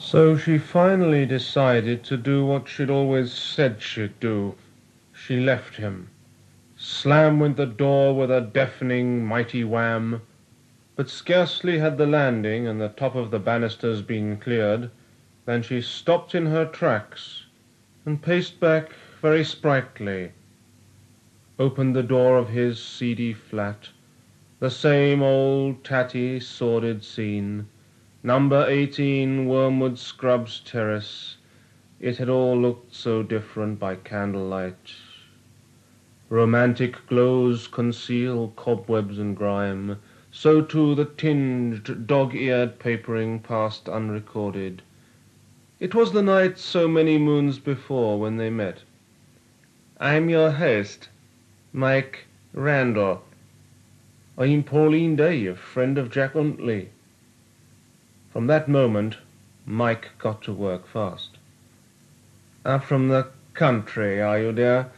So she finally decided to do what she'd always said she'd do. She left him. Slam went the door with a deafening, mighty wham, but scarcely had the landing and the top of the banisters been cleared than she stopped in her tracks and paced back very sprightly, opened the door of his seedy flat, the same old tatty, sordid scene, number 18 Wormwood Scrubs Terrace. It had all looked so different by candlelight. Romantic glows conceal cobwebs and grime, so too the tinged, dog-eared papering passed unrecorded. It was the night so many moons before when they met. "I'm your host, Mike Randall. I'm Pauline Dave, friend of Jack Huntley." From that moment, Mike got to work fast. "Up from the country, are you, dear?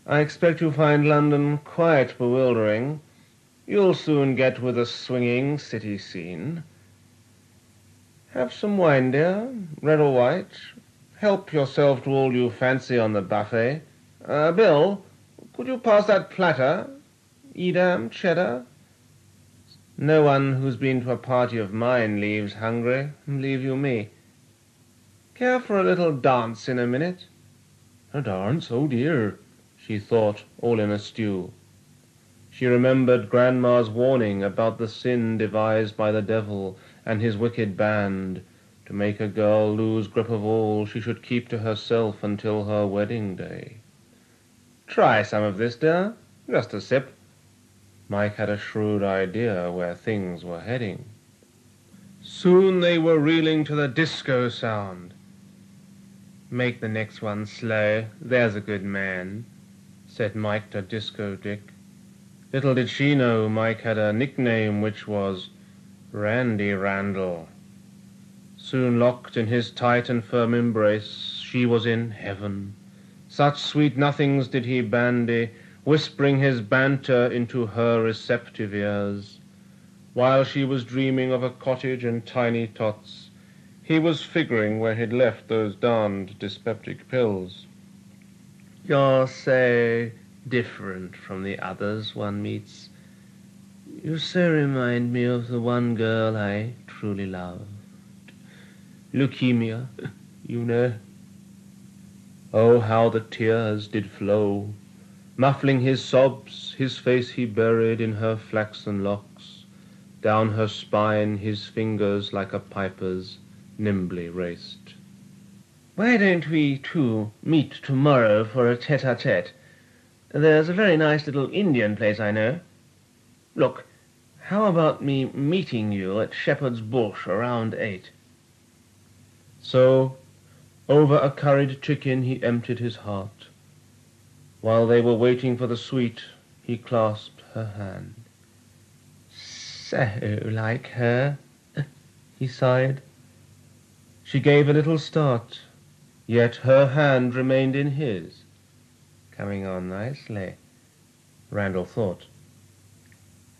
I expect you'll find London quite bewildering. You'll soon get with the swinging city scene. Have some wine, dear, red or white. Help yourself to all you fancy on the buffet. Bill, could you pass that platter? Edam, cheddar? No one who's been to a party of mine leaves hungry, believe you me. Care for a little dance in a minute?" "A dance? Oh dear," she thought, all in a stew. She remembered Grandma's warning about the sin devised by the devil and his wicked band, to make a girl lose grip of all she should keep to herself until her wedding day. "Try some of this, dear. Just a sip." Mike had a shrewd idea where things were heading. Soon they were reeling to the disco sound. "Make the next one slow, there's a good man," said Mike to Disco Dick. Little did she know Mike had a nickname which was Randy Randall. Soon locked in his tight and firm embrace, she was in heaven. Such sweet nothings did he bandy, whispering his banter into her receptive ears. While she was dreaming of a cottage and tiny tots, he was figuring where he'd left those darned dyspeptic pills. "You're so different from the others one meets. You so remind me of the one girl I truly loved. Leukemia, you know." Oh, how the tears did flow! Muffling his sobs, his face he buried in her flaxen locks. Down her spine his fingers like a piper's nimbly raced. "Why don't we two meet tomorrow for a tete-a-tete? There's a very nice little Indian place I know. Look, how about me meeting you at Shepherd's Bush around 8? So, over a curried chicken he emptied his heart. While they were waiting for the sweet, he clasped her hand. "So like her," he sighed. She gave a little start, yet her hand remained in his. Coming on nicely, Randall thought.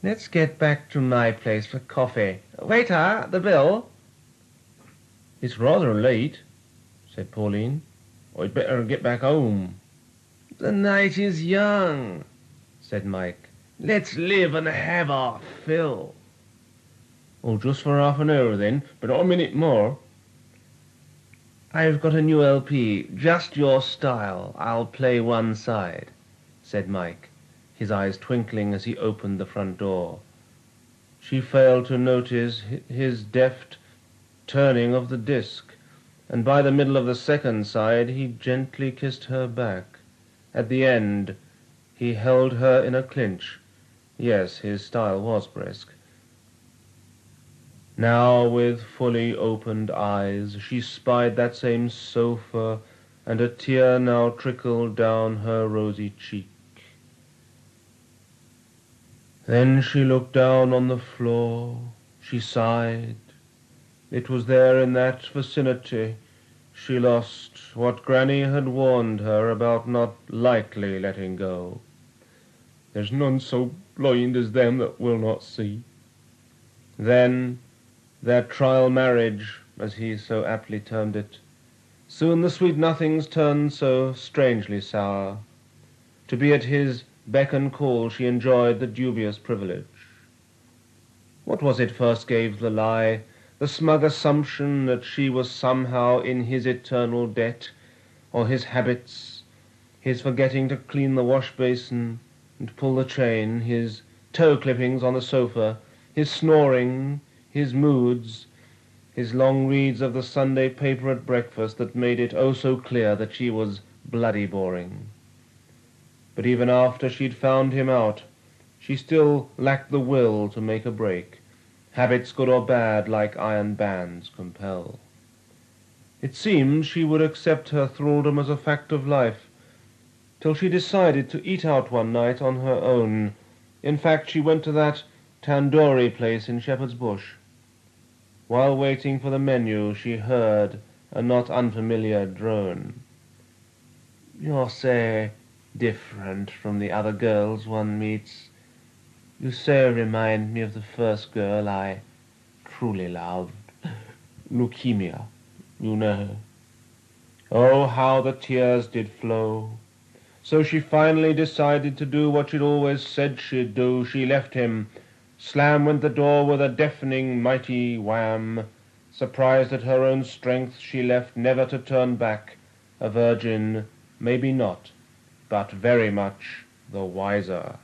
"Let's get back to my place for coffee. Waiter, the bill." "It's rather late," said Pauline. "I'd better get back home." "The night is young," said Mike. "Let's live and have our fill." "Oh, just for half an hour then, but not a minute more." "I've got a new LP, just your style. I'll play one side," said Mike, his eyes twinkling as he opened the front door. She failed to notice his deft turning of the disc, and by the middle of the second side he gently kissed her back. At the end he held her in a clinch. Yes, his style was brisk. Now with fully opened eyes she spied that same sofa, and a tear now trickled down her rosy cheek. Then she looked down on the floor. She sighed. It was there in that vicinity she lost what Granny had warned her about not lightly letting go. "There's none so blind as them that will not see." Then their trial marriage as he so aptly termed it. Soon the sweet nothings turned so strangely sour. To be at his beck and call she enjoyed the dubious privilege. What was it first gave the lie? The smug assumption that she was somehow in his eternal debt, or his habits, his forgetting to clean the wash-basin and pull the chain, his toe-clippings on the sofa, his snoring, his moods, his long reads of the Sunday paper at breakfast that made it oh so clear that she was bloody boring. But even after she'd found him out, she still lacked the will to make a break. Habits, good or bad, like iron bands, compel. It seemed she would accept her thraldom as a fact of life, till she decided to eat out one night on her own. In fact, she went to that tandoori place in Shepherd's Bush. While waiting for the menu, she heard a not unfamiliar drone. "You're so different from the other girls one meets. You so remind me of the first girl I truly loved. Leukemia, you know." Oh, how the tears did flow. So she finally decided to do what she'd always said she'd do. She left him. Slam went the door with a deafening mighty wham. Surprised at her own strength, she left, never to turn back. A virgin, maybe not, but very much the wiser.